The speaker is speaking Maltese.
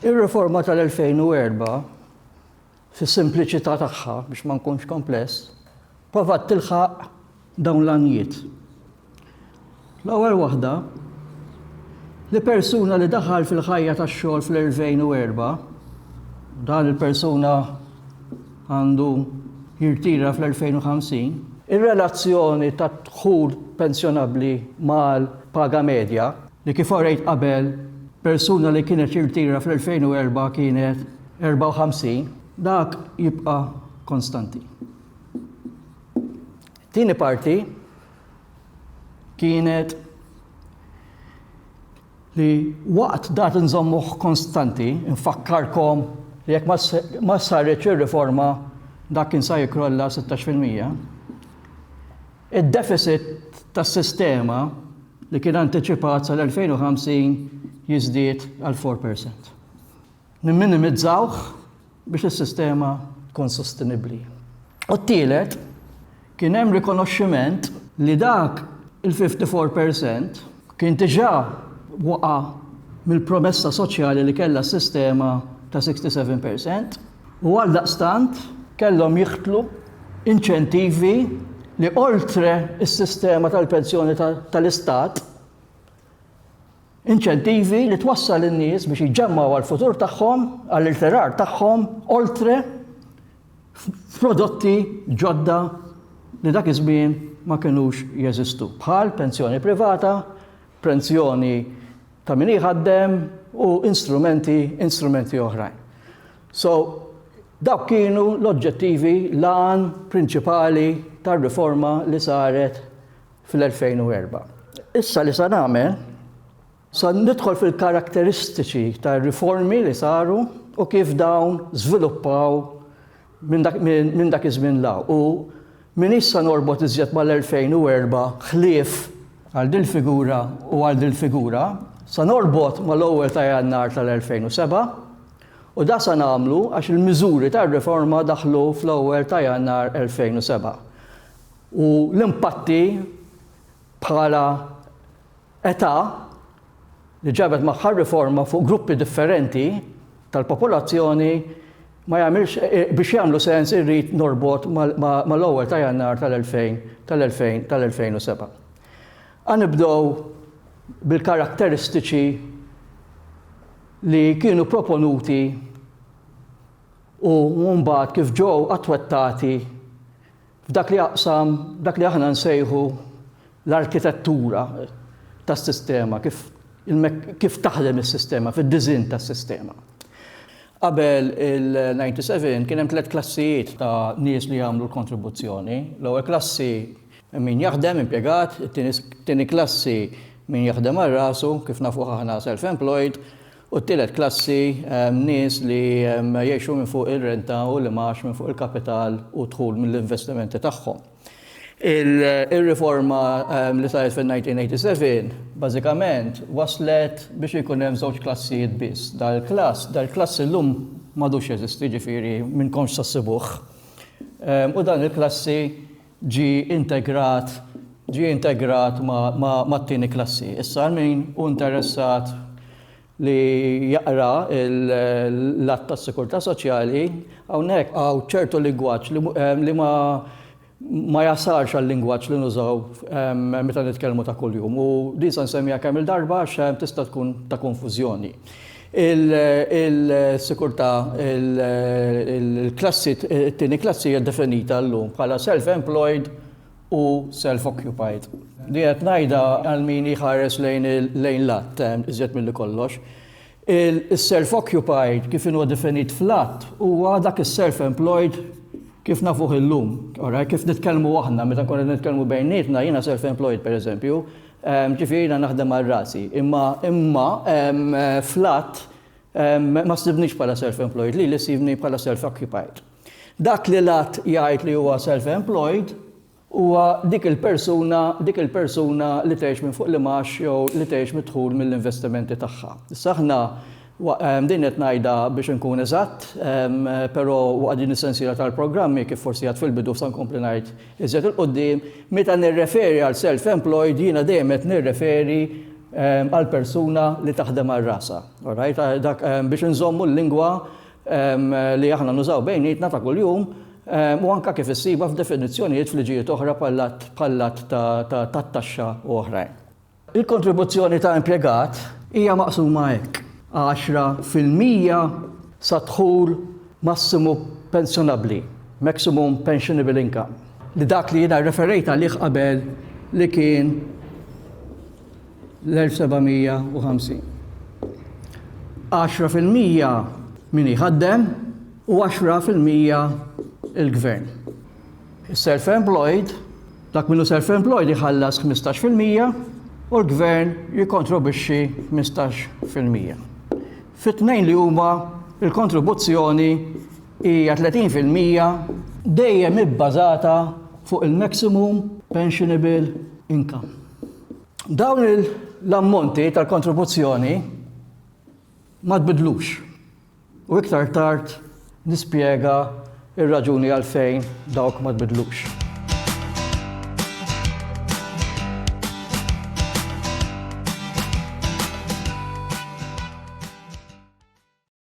Ir-riforma tal-2004 fis-simpliċità tagħha biex ma nkunx kompless, provat tilħaq dawn l-għanijiet. L-ewwel waħda li persuna li daħal fil-ħajja tax-xogħol fl-2004, dan il-persuna għandu jirtira fl-2050, ir-relazzjoni ta' dħul pensjonabbli mal-paga medja li kif orejt qabel persuna li kienet jirtira fl-2004 kienet 54, dak jibqa' konstanti. Tieni parti kienet li waqt dat nżommuh konstanti, nfakkarkom li jekk ma saret ir-riforma dak kien sa jikrolla 16%. Id-deficit tas-sistema li kien antiċipat sal-2050 jiżdied għal 4%. Nimminimizzawh biex is-sistema tkun sostenibbli. U t-tielet kien hemm rikonoxximent li dak il-54% kien diġà waqa' mill-promessa soċjali li kellha s-sistema ta' 67% u għaldaqstant kellhom jieħdlu inċentivi li oltre s-sistema tal-pensjoni tal-Istat, inċentivi li twassal in-nies biex jiġġemmaw għall-futur tagħhom, għall-irtirar tagħhom, oltre prodotti ġodda li dak iż-żmien ma kinux jeżistu. Bħal pensjoni privata, pensjoni ta' min iħaddem u instrumenti oħrajn. So, dawk kienu l-oġġettivi l-għan prinċipali tar-riforma li saret fil-2004. Issa li sa nagħmel, sa nidħol fil-karatteristiċi tar-riformi li saru u kif dawn żviluppaw minn dak iż-żmien law. U min issa norbot iżjed mal-2004 ħlief għal din figura u għal din figura, sa norbot mal-ewwel ta' Jannar tal-2007 u da sa nagħmlu għax il-miżuri tar-riforma daħlu fl-ewwel ta' Jannar 2007. U l-impatti bħala età li ġabet magħha riforma fuq gruppi differenti tal-popolazzjoni ma jagħmilx biex jagħmlu sens irrid norbot mal-ewwel ta' Jannar tal-2007. Nibdew bil-karatteristiċi li kienu proponuti u mbagħad kif ġew attwettati f'dak li jaqsam dak li aħna nsejħu l-arkitettura tas-sistema, kif taħdem is-sistema, fid-diżinn tas-sistema. Qabel il-97 kien hemm 3 klassijiet ta' nies li jagħmlu l-kontribuzzjoni. L-ewwel klassi min jaħdem impjegat, it-tieni klassi min jaħdem għal rasu, kif nafu aħna self-employed, u t-tielet klassi nies li jgħixu minn fuq ir-renta u li max minn fuq il-kapital u dħul mill-investimenti tagħhom. Il-riforma li saret fil-1987 bażikament waslet biex ikun hemm żewġ klassijiet biss. Dal-klass illum m'għadux jeżisti, ġifieri minnkomx sassibuh. U dan il-klassi ġi integrat ma' t-tieni klassi. Issa min hu interessat li jaqra l-att tas-Sikurità Soċjali hawnhekk hawn ċertu lingwaġġ li ma jasalx għal-lingwaġġ li nużaw meta nitkellmu ta' kuljum. U din se nsemmija kemm il-darba għax tista' tkun ta' konfużjoni. Il-sikurtà, il-klassi, it-tieni klassi hija definita llum bħala self-employed u self-occupied. Di qed ngħidha għal min jħares lejn l-att iżjed milli kollox. Is-self-occupied kif inhu definit fl-att huwa dak is-self-employed kif nafuh illum. Kif nitkellmu aħna meta konna nitkellmu bejnietna, jiena self-employed pereżempju, ġifieri jiena naħdem għal rasi. Imma fl-att ma ssibniex bħala self-employed, li sibni bħala self-occupied. Dak li l-att jgħid li huwa self-employed huwa dik il-persuna li tgħix minn fuq l-imax jew li tgħix midħul mill-investimenti tagħha. Issa aħna din qed ngħidha biex inkun eżatt, però waqt din is-sensiela tal-programmi kif forsi għad fil-bidu sa nkompli ngħid iżjed il-qudiem, meta nirreferi għal self-employed jiena dejjem qed nirreferi għal persuna li taħdem għal rasa. Dak biex nżommu l-lingwa li aħna nużaw bejnietna ta' kuljum u anke kif issiba f'definizzjonijiet fl-liġijiet oħra bħall-att tat-taxxa u oħrajn. Il-kontribuzzjoni ta' impjegat hija maqsuma hekk. 10% sa dħul massimu pensjonabbli, maximum pensionable income. Li dak li jiena referejt għalih qabel li kien l-1750. 10% min jħaddem u 10% il-gvern. Self-employed, dak minnu self-employed jħallas 15% u l-gvern jikontribwixxi 15%. Fit-tnejn li huma il-kontribuzzjoni hija 30% dejjem ibbażata fuq il-maximum pensionable income. Dawn l-ammonti tal-kontribuzzjoni ma tbidlux u iktar tard nispjega ir-raġuni għalfejn dawk ma tbidlux.